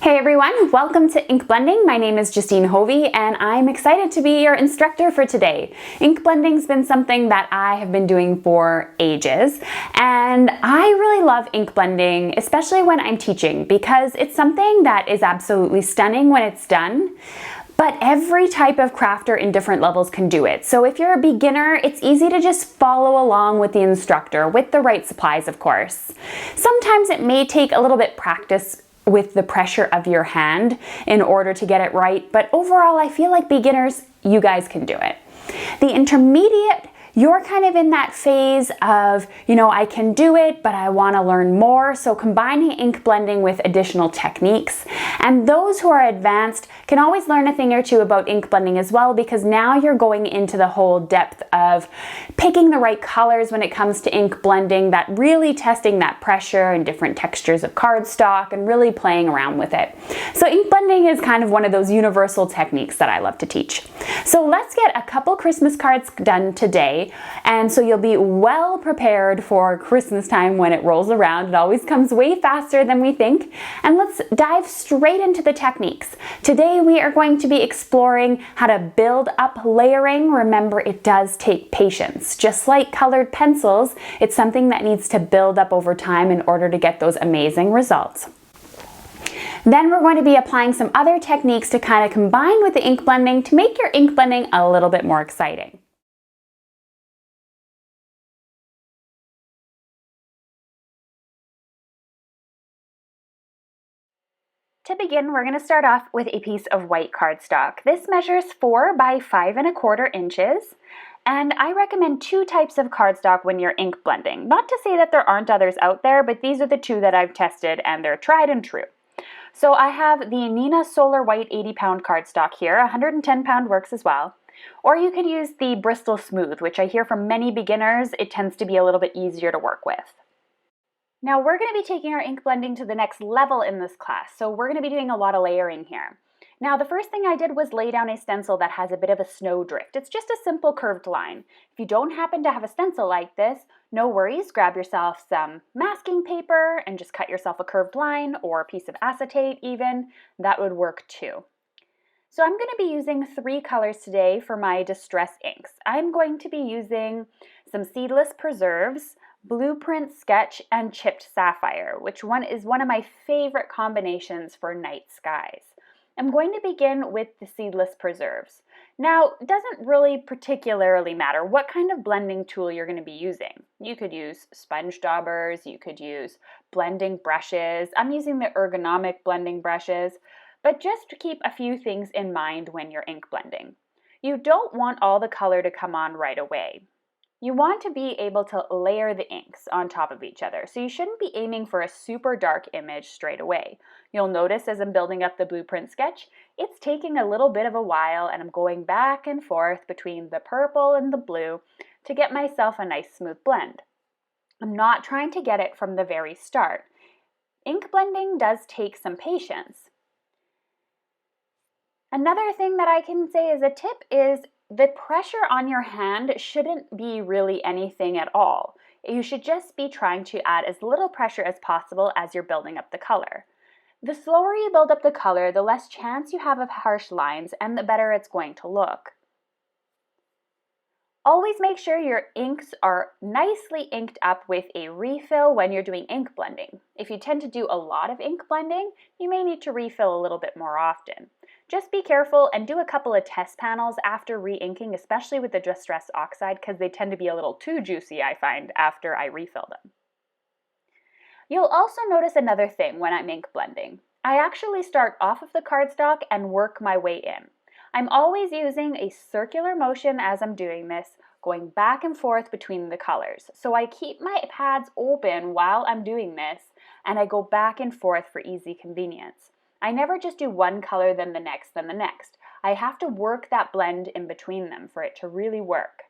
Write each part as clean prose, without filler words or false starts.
Hey everyone, welcome to Ink Blending. My name is Justine Hovey and I'm excited to be your instructor for today. Ink blending's been something that I have been doing for ages, and I really love ink blending, especially when I'm teaching, because it's something that is absolutely stunning when it's done. But every type of crafter in different levels can do it. So if you're a beginner, it's easy to just follow along with the instructor, with the right supplies, of course. Sometimes it may take a little bit practice with the pressure of your hand in order to get it right, but overall I feel like beginners, you guys can do it. The intermediate, you're kind of in that phase of, I can do it, but I want to learn more. So combining ink blending with additional techniques. And those who are advanced can always learn a thing or two about ink blending as well, because now you're going into the whole depth of picking the right colors when it comes to ink blending, that really testing that pressure and different textures of cardstock and really playing around with it. So ink blending is kind of one of those universal techniques that I love to teach. So let's get a couple Christmas cards done today. And so you'll be well prepared for Christmas time when it rolls around. It always comes way faster than we think. And let's dive straight into the techniques. Today we are going to be exploring how to build up layering. Remember, it does take patience. Just like colored pencils, it's something that needs to build up over time in order to get those amazing results. Then we're going to be applying some other techniques to kind of combine with the ink blending to make your ink blending a little bit more exciting. To begin, we're going to start off with a piece of white cardstock. This measures 4 by 5¼ inches, and I recommend 2 types of cardstock when you're ink blending. Not to say that there aren't others out there, but these are the 2 that I've tested and they're tried and true. So I have the Nina Solar White 80-pound cardstock here. 110-pound works as well. Or you could use the Bristol Smooth, which I hear from many beginners, it tends to be a little bit easier to work with. Now we're going to be taking our ink blending to the next level in this class, so we're going to be doing a lot of layering here. Now the first thing I did was lay down a stencil that has a bit of a snow drift. It's just a simple curved line. If you don't happen to have a stencil like this, no worries, grab yourself some masking paper and just cut yourself a curved line, or a piece of acetate even. That would work too. So I'm going to be using 3 colors today for my distress inks. I'm going to be using some Seedless Preserves, Blueprint Sketch, and Chipped Sapphire, which is one of my favorite combinations for night skies. I'm going to begin with the Seedless Preserves. Now, it doesn't really particularly matter what kind of blending tool you're going to be using. You could use sponge daubers, you could use blending brushes. I'm using the ergonomic blending brushes, but just to keep a few things in mind when you're ink blending. You don't want all the color to come on right away. You want to be able to layer the inks on top of each other, so you shouldn't be aiming for a super dark image straight away. You'll notice as I'm building up the Blueprint Sketch, it's taking a little bit of a while, and I'm going back and forth between the purple and the blue to get myself a nice smooth blend. I'm not trying to get it from the very start. Ink blending does take some patience. Another thing that I can say as a tip is the pressure on your hand shouldn't be really anything at all. You should just be trying to add as little pressure as possible as you're building up the color. The slower you build up the color, the less chance you have of harsh lines, and the better it's going to look. Always make sure your inks are nicely inked up with a refill when you're doing ink blending. If you tend to do a lot of ink blending, you may need to refill a little bit more often. Just be careful and do a couple of test panels after re-inking, especially with the Distress Oxide, because they tend to be a little too juicy, I find, after I refill them. You'll also notice another thing when I'm ink blending. I actually start off of the cardstock and work my way in. I'm always using a circular motion as I'm doing this, going back and forth between the colors. So I keep my pads open while I'm doing this, and I go back and forth for easy convenience. I never just do one color, then the next, then the next. I have to work that blend in between them for it to really work.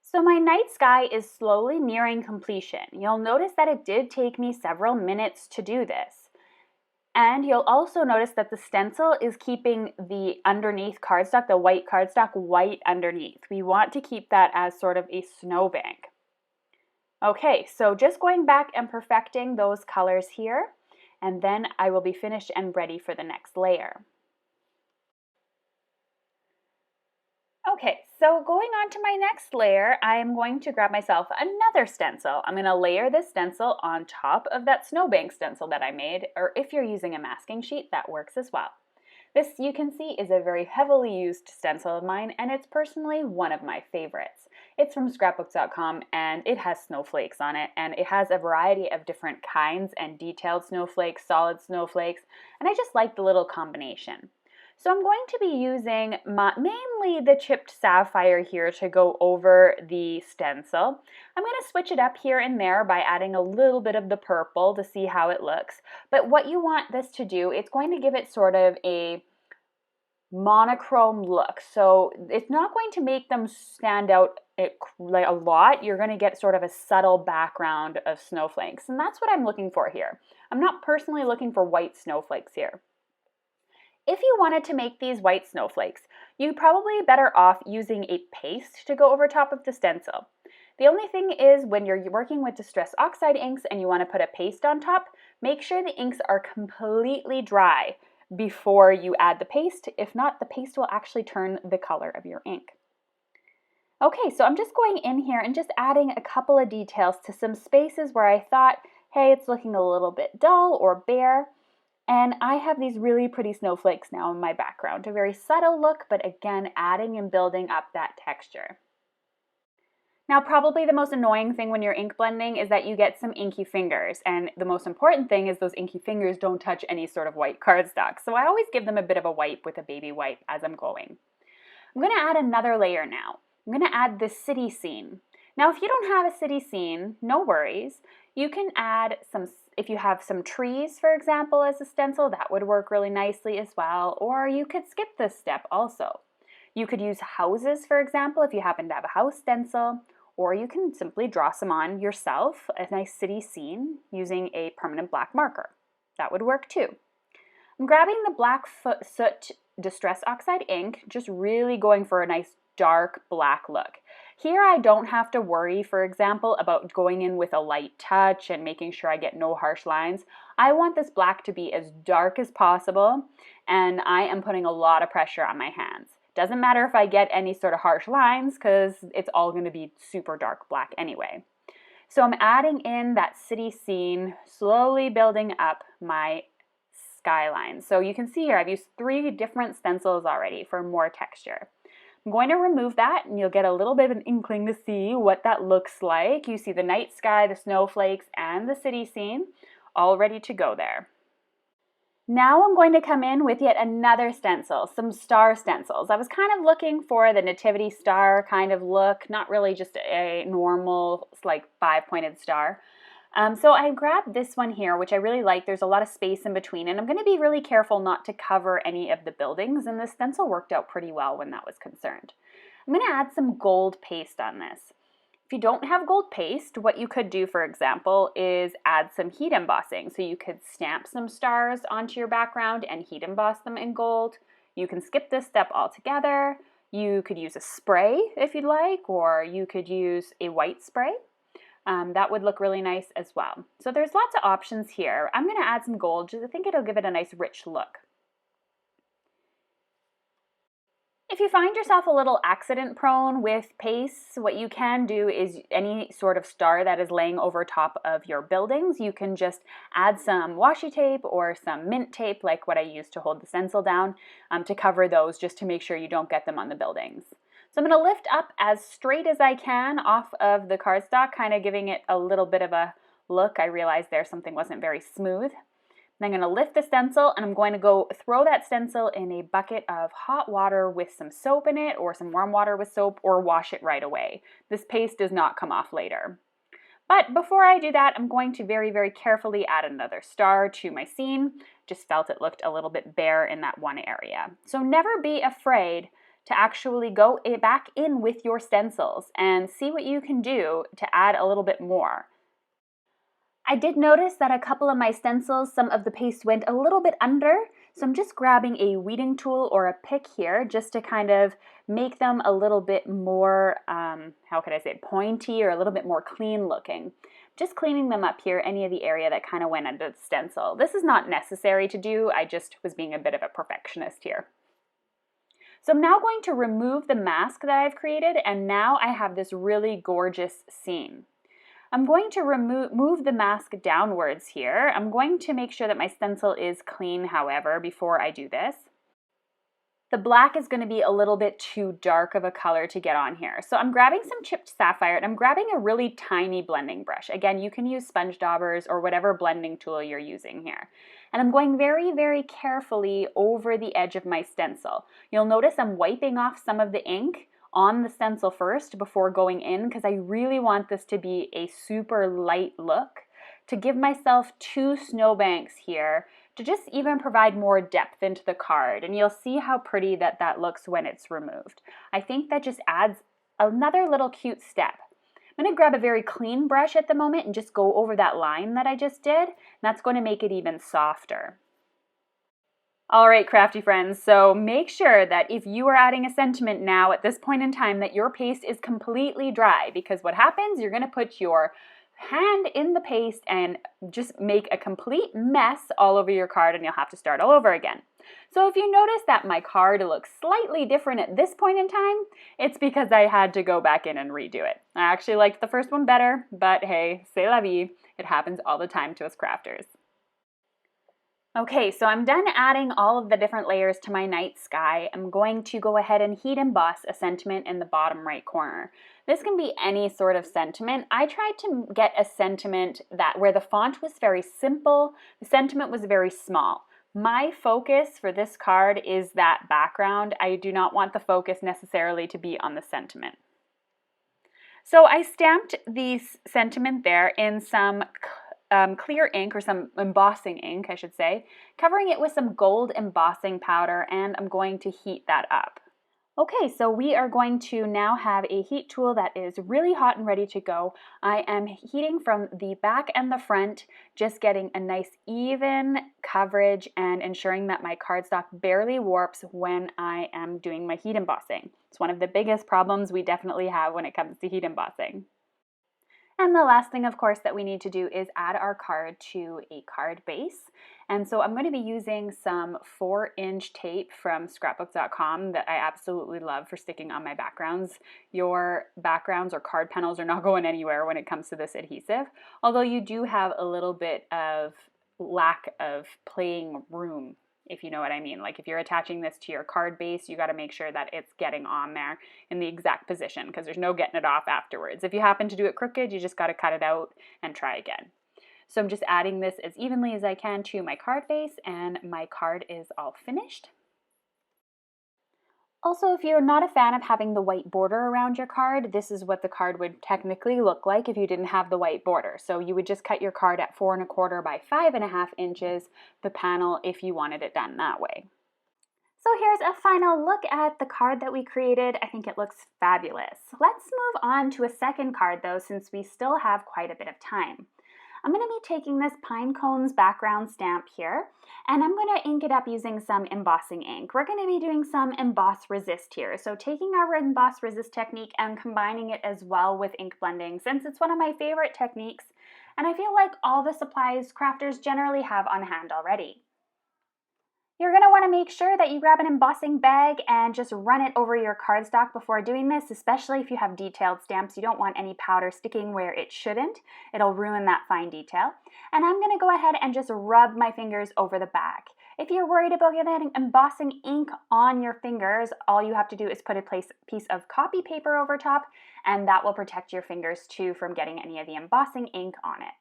So my night sky is slowly nearing completion. You'll notice that it did take me several minutes to do this. And you'll also notice that the stencil is keeping the underneath cardstock, the white cardstock, white underneath. We want to keep that as sort of a snowbank. Okay, so just going back and perfecting those colors here. and then I will be finished and ready for the next layer. Okay, so going on to my next layer, I am going to grab myself another stencil. I'm going to layer this stencil on top of that snowbank stencil that I made, or if you're using a masking sheet, that works as well. This, you can see, is a very heavily used stencil of mine, and it's personally one of my favorites. It's from scrapbooks.com, and it has snowflakes on it, and it has a variety of different kinds and detailed snowflakes, solid snowflakes, and I just like the little combination. So I'm going to be using mainly the chipped sapphire here to go over the stencil. I'm going to switch it up here and there by adding a little bit of the purple to see how it looks. But what you want this to do, it's going to give it sort of a monochrome look. So it's not going to make them stand out like a lot. You're going to get sort of a subtle background of snowflakes. And that's what I'm looking for here. I'm not personally looking for white snowflakes here. If you wanted to make these white snowflakes, you'd probably be better off using a paste to go over top of the stencil. The only thing is when you're working with Distress Oxide inks and you want to put a paste on top, make sure the inks are completely dry before you add the paste. If not, the paste will actually turn the color of your ink. Okay, so I'm just going in here and just adding a couple of details to some spaces where I thought, hey, it's looking a little bit dull or bare. And I have these really pretty snowflakes now in my background. A very subtle look, but again, adding and building up that texture. Now, probably the most annoying thing when you're ink blending is that you get some inky fingers. And the most important thing is those inky fingers don't touch any sort of white cardstock. So I always give them a bit of a wipe with a baby wipe as I'm going. I'm going to add another layer now. I'm going to add the city scene. Now, if you don't have a city scene, no worries. You can add some, if you have some trees, for example, as a stencil, that would work really nicely as well. Or you could skip this step also. You could use houses, for example, if you happen to have a house stencil. Or you can simply draw some on yourself, a nice city scene, using a permanent black marker. That would work too. I'm grabbing the black Soot Distress Oxide ink, just really going for a nice dark black look. Here I don't have to worry, for example, about going in with a light touch and making sure I get no harsh lines. I want this black to be as dark as possible, and I am putting a lot of pressure on my hands. Doesn't matter if I get any sort of harsh lines because it's all going to be super dark black anyway. So I'm adding in that city scene, slowly building up my skyline. So you can see here I've used 3 different stencils already for more texture. I'm going to remove that and you'll get a little bit of an inkling to see what that looks like. You see the night sky, the snowflakes, and the city scene all ready to go there. Now I'm going to come in with yet another stencil, some star stencils. I was kind of looking for the nativity star kind of look, not really just a normal like 5-pointed star. So I grabbed this one here, which I really like. There's a lot of space in between, and I'm going to be really careful not to cover any of the buildings, and this stencil worked out pretty well when that was concerned. I'm going to add some gold paste on this. If you don't have gold paste, what you could do, for example, is add some heat embossing. So you could stamp some stars onto your background and heat emboss them in gold. You can skip this step altogether. You could use a spray if you'd like, or you could use a white spray. That would look really nice as well. So there's lots of options here. I'm going to add some gold just I think it'll give it a nice rich look. If you find yourself a little accident prone with paste, what you can do is any sort of star that is laying over top of your buildings, you can just add some washi tape or some mint tape like what I used to hold the stencil down to cover those just to make sure you don't get them on the buildings. So I'm going to lift up as straight as I can off of the cardstock, kind of giving it a little bit of a look. I realized there something wasn't very smooth. And I'm going to lift the stencil and I'm going to go throw that stencil in a bucket of hot water with some soap in it or some warm water with soap, or wash it right away. This paste does not come off later. But before I do that, I'm going to very, very carefully add another star to my scene. Just felt it looked a little bit bare in that one area. So never be afraid to actually go back in with your stencils and see what you can do to add a little bit more. I did notice that a couple of my stencils, some of the paste went a little bit under, so I'm just grabbing a weeding tool or a pick here just to kind of make them a little bit more, how could I say, pointy or a little bit more clean looking. just cleaning them up here, any of the area that kind of went under the stencil. This is not necessary to do, I just was being a bit of a perfectionist here. So I'm now going to remove the mask that I've created, and now I have this really gorgeous scene. I'm going to move the mask downwards here. I'm going to make sure that my stencil is clean, however, before I do this. The black is going to be a little bit too dark of a color to get on here. So I'm grabbing some chipped sapphire, and I'm grabbing a really tiny blending brush. Again, you can use sponge daubers or whatever blending tool you're using here. And I'm going very, very carefully over the edge of my stencil. You'll notice I'm wiping off some of the ink on the stencil first before going in, because I really want this to be a super light look, to give myself 2 snowbanks here to just even provide more depth into the card. And you'll see how pretty that looks when it's removed. I think that just adds another little cute step. I'm going to grab a very clean brush at the moment and just go over that line that I just did. And that's going to make it even softer. All right, crafty friends, so make sure that if you are adding a sentiment now at this point in time that your paste is completely dry, because what happens, you're going to put your hand in the paste and just make a complete mess all over your card, and you'll have to start all over again. So if you notice that my card looks slightly different at this point in time, it's because I had to go back in and redo it. I actually liked the first one better, but hey, c'est la vie. It happens all the time to us crafters. Okay, so I'm done adding all of the different layers to my night sky. I'm going to go ahead and heat emboss a sentiment in the bottom right corner. This can be any sort of sentiment. I tried to get a sentiment where the font was very simple, the sentiment was very small. My focus for this card is that background. I do not want the focus necessarily to be on the sentiment. So I stamped the sentiment there in some clear ink, or some embossing ink, I should say, covering it with some gold embossing powder, and I'm going to heat that up. Okay, so we are going to now have a heat tool that is really hot and ready to go. I am heating from the back and the front, just getting a nice even coverage and ensuring that my cardstock barely warps when I am doing my heat embossing. It's one of the biggest problems we definitely have when it comes to heat embossing. And the last thing, of course, that we need to do is add our card to a card base. And so I'm going to be using some 4-inch tape from scrapbook.com that I absolutely love for sticking on my backgrounds. Your backgrounds or card panels are not going anywhere when it comes to this adhesive, although you do have a little bit of lack of playing room, if you know what I mean. Like if you're attaching this to your card base, you got to make sure that it's getting on there in the exact position, because there's no getting it off afterwards. If you happen to do it crooked, you just got to cut it out and try again. So I'm just adding this as evenly as I can to my card base, and my card is all finished. Also, if you're not a fan of having the white border around your card, this is what the card would technically look like if you didn't have the white border. So you would just cut your card at 4 1/4 by 5 1/2 inches, the panel, if you wanted it done that way. So here's a final look at the card that we created. I think it looks fabulous. Let's move on to a second card though, since we still have quite a bit of time. I'm going to be taking this Pinecone's background stamp here, and I'm going to ink it up using some embossing ink. We're going to be doing some emboss resist here. So taking our emboss resist technique and combining it as well with ink blending, since it's one of my favorite techniques, and I feel like all the supplies crafters generally have on hand already. You're going to want to make sure that you grab an embossing bag and just run it over your cardstock before doing this, especially if you have detailed stamps. You don't want any powder sticking where it shouldn't. It'll ruin that fine detail. And I'm going to go ahead and just rub my fingers over the back. If you're worried about getting embossing ink on your fingers, all you have to do is put a piece of copy paper over top, and that will protect your fingers too from getting any of the embossing ink on it.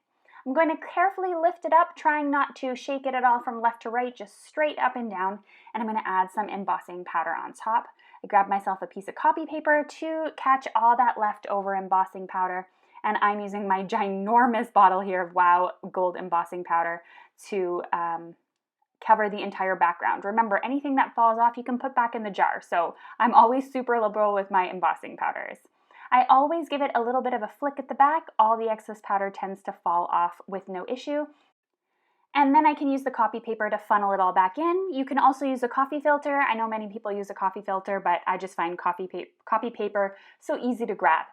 I'm going to carefully lift it up, trying not to shake it at all from left to right, just straight up and down, and I'm going to add some embossing powder on top. I grabbed myself a piece of copy paper to catch all that leftover embossing powder, and I'm using my ginormous bottle here of Wow Gold embossing powder to cover the entire background. Remember, anything that falls off you can put back in the jar, so I'm always super liberal with my embossing powders. I always give it a little bit of a flick at the back. All the excess powder tends to fall off with no issue. And then I can use the copy paper to funnel it all back in. You can also use a coffee filter. I know many people use a coffee filter, but I just find copy paper so easy to grab.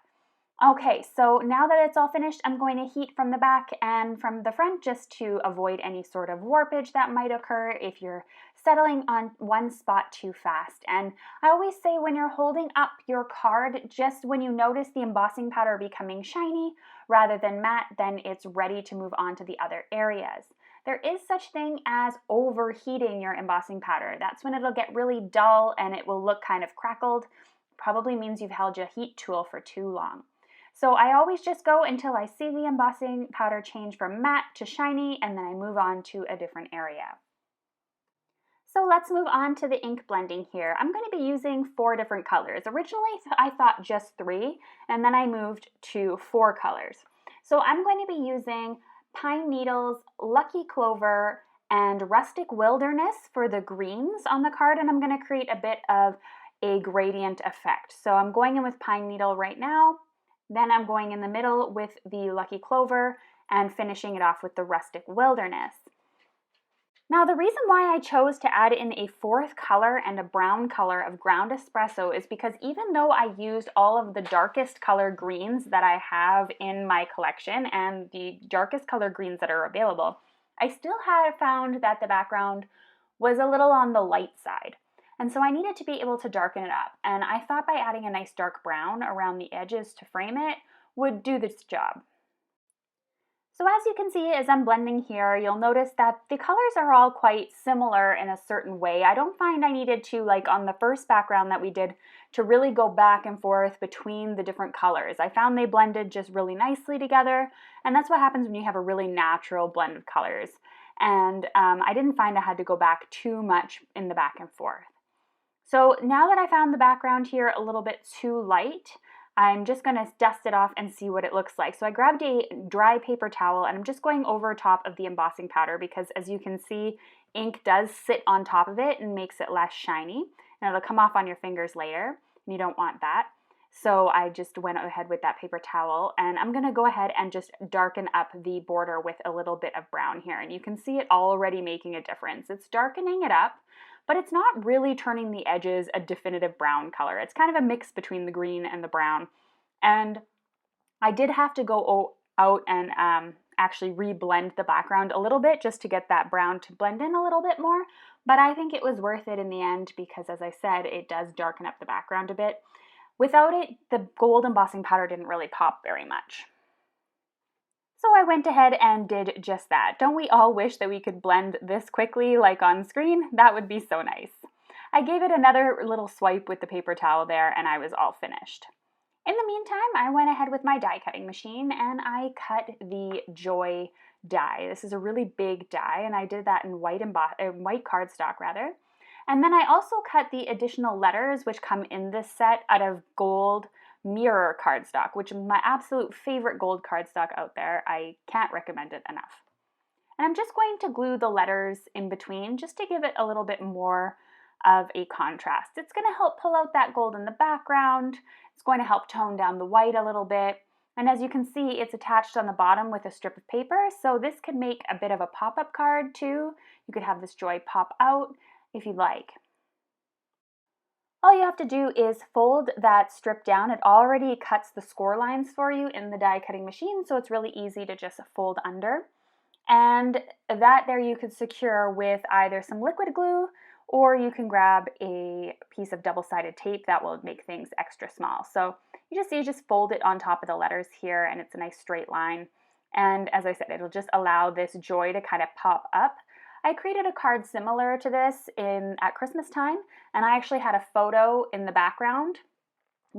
Okay, so now that it's all finished, I'm going to heat from the back and from the front just to avoid any sort of warpage that might occur if you're settling on one spot too fast. And I always say when you're holding up your card, just when you notice the embossing powder becoming shiny rather than matte, then it's ready to move on to the other areas. There is such thing as overheating your embossing powder. That's when it'll get really dull and it will look kind of crackled. Probably means you've held your heat tool for too long. So I always just go until I see the embossing powder change from matte to shiny, and then I move on to a different area. So let's move on to the ink blending here. I'm going to be using 4 different colors. Originally I thought just 3, and then I moved to 4 colors. So I'm going to be using Pine Needles, Lucky Clover, and Rustic Wilderness for the greens on the card, and I'm going to create a bit of a gradient effect. So I'm going in with Pine Needle right now. Then I'm going in the middle with the Lucky Clover and finishing it off with the Rustic Wilderness. Now the reason why I chose to add in a 4th color and a brown color of ground espresso is because even though I used all of the darkest color greens that I have in my collection and the darkest color greens that are available, I still had found that the background was a little on the light side. And so I needed to be able to darken it up. And I thought by adding a nice dark brown around the edges to frame it would do this job. So as you can see, as I'm blending here, you'll notice that the colors are all quite similar in a certain way. I don't find I needed to, like on the first background that we did, to really go back and forth between the different colors. I found they blended just really nicely together, and that's what happens when you have a really natural blend of colors. And I didn't find I had to go back too much in the back and forth. So now that I found the background here a little bit too light, I'm just going to dust it off and see what it looks like. So I grabbed a dry paper towel and I'm just going over top of the embossing powder because as you can see, ink does sit on top of it and makes it less shiny. And it'll come off on your fingers later, and you don't want that. So I just went ahead with that paper towel, and I'm going to go ahead and just darken up the border with a little bit of brown here. And you can see it already making a difference. It's darkening it up, but it's not really turning the edges a definitive brown color. It's kind of a mix between the green and the brown. And I did have to go out and actually re-blend the background a little bit just to get that brown to blend in a little bit more. But I think it was worth it in the end because, as I said, it does darken up the background a bit. Without it, the gold embossing powder didn't really pop very much. So I went ahead and did just that. Don't we all wish that we could blend this quickly like on screen? That would be so nice. I gave it another little swipe with the paper towel there and I was all finished. In the meantime, I went ahead with my die cutting machine and I cut the Joy die. This is a really big die and I did that in white cardstock rather. And then I also cut the additional letters which come in this set out of gold mirror cardstock, which is my absolute favorite gold cardstock out there. I can't recommend it enough. And I'm just going to glue the letters in between just to give it a little bit more of a contrast. It's going to help pull out that gold in the background. It's going to help tone down the white a little bit. And as you can see, it's attached on the bottom with a strip of paper, so this could make a bit of a pop-up card too. You could have this Joy pop out if you'd like. All you have to do is fold that strip down. It already cuts the score lines for you in the die cutting machine, so it's really easy to just fold under. And that there you could secure with either some liquid glue or you can grab a piece of double-sided tape that will make things extra small. So you just fold it on top of the letters here and it's a nice straight line. And as I said, it'll just allow this Joy to kind of pop up. I created a card similar to this at Christmas time, and I actually had a photo in the background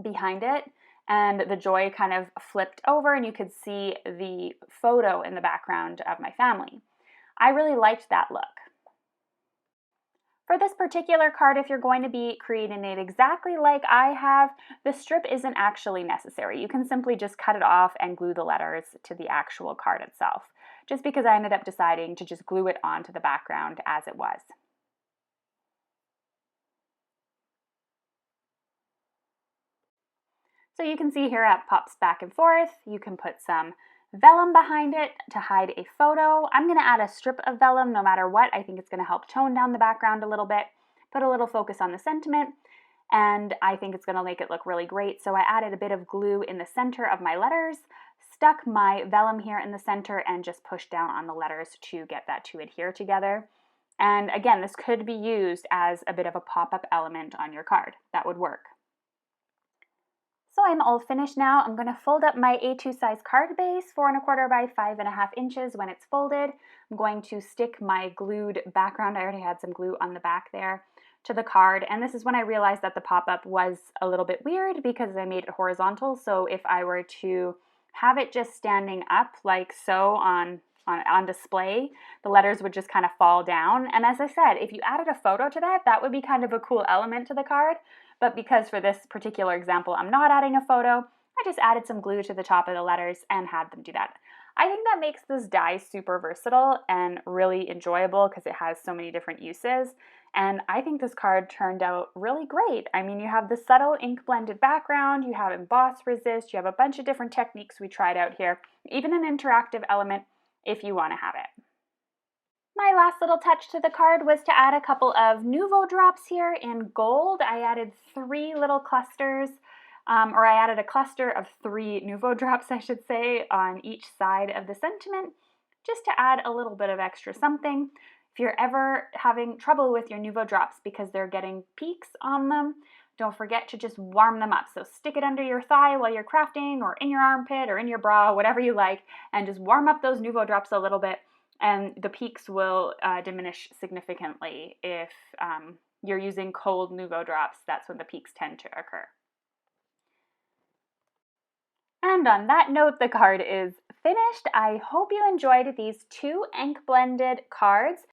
behind it, and the Joy kind of flipped over and you could see the photo in the background of my family. I really liked that look. For this particular card, if you're going to be creating it exactly like I have, the strip isn't actually necessary. You can simply just cut it off and glue the letters to the actual card itself, just because I ended up deciding to just glue it onto the background as it was. So you can see here it pops back and forth. You can put some vellum behind it to hide a photo. I'm going to add a strip of vellum no matter what. I think it's going to help tone down the background a little bit, put a little focus on the sentiment. and I think it's going to make it look really great. So I added a bit of glue in the center of my letters, stuck my vellum here in the center, and just pushed down on the letters to get that to adhere together. And again, this could be used as a bit of a pop-up element on your card. That would work. So I'm all finished now. I'm going to fold up my A2 size card base, 4 1/4 by 5.5 inches when it's folded. I'm going to stick my glued background, I already had some glue on the back there, to the card. And this is when I realized that the pop-up was a little bit weird because I made it horizontal. So if I were to have it just standing up like so on display, the letters would just kind of fall down. And as I said, if you added a photo to that, that would be kind of a cool element to the card. But because for this particular example, I'm not adding a photo, I just added some glue to the top of the letters and had them do that. I think that makes this die super versatile and really enjoyable because it has so many different uses. And I think this card turned out really great. I mean, you have the subtle ink blended background, you have emboss resist, you have a bunch of different techniques we tried out here, even an interactive element if you want to have it. My last little touch to the card was to add a couple of Nuvo drops here in gold. I added 3 little clusters, or I added a cluster of 3 Nuvo drops, I should say, on each side of the sentiment, just to add a little bit of extra something. If you're ever having trouble with your Nuvo drops because they're getting peaks on them, don't forget to just warm them up. So stick it under your thigh while you're crafting, or in your armpit, or in your bra, whatever you like, and just warm up those Nuvo drops a little bit, and the peaks will diminish significantly. If you're using cold Nuvo drops, that's when the peaks tend to occur. And on that note, the card is finished. I hope you enjoyed these 2 ink blended cards.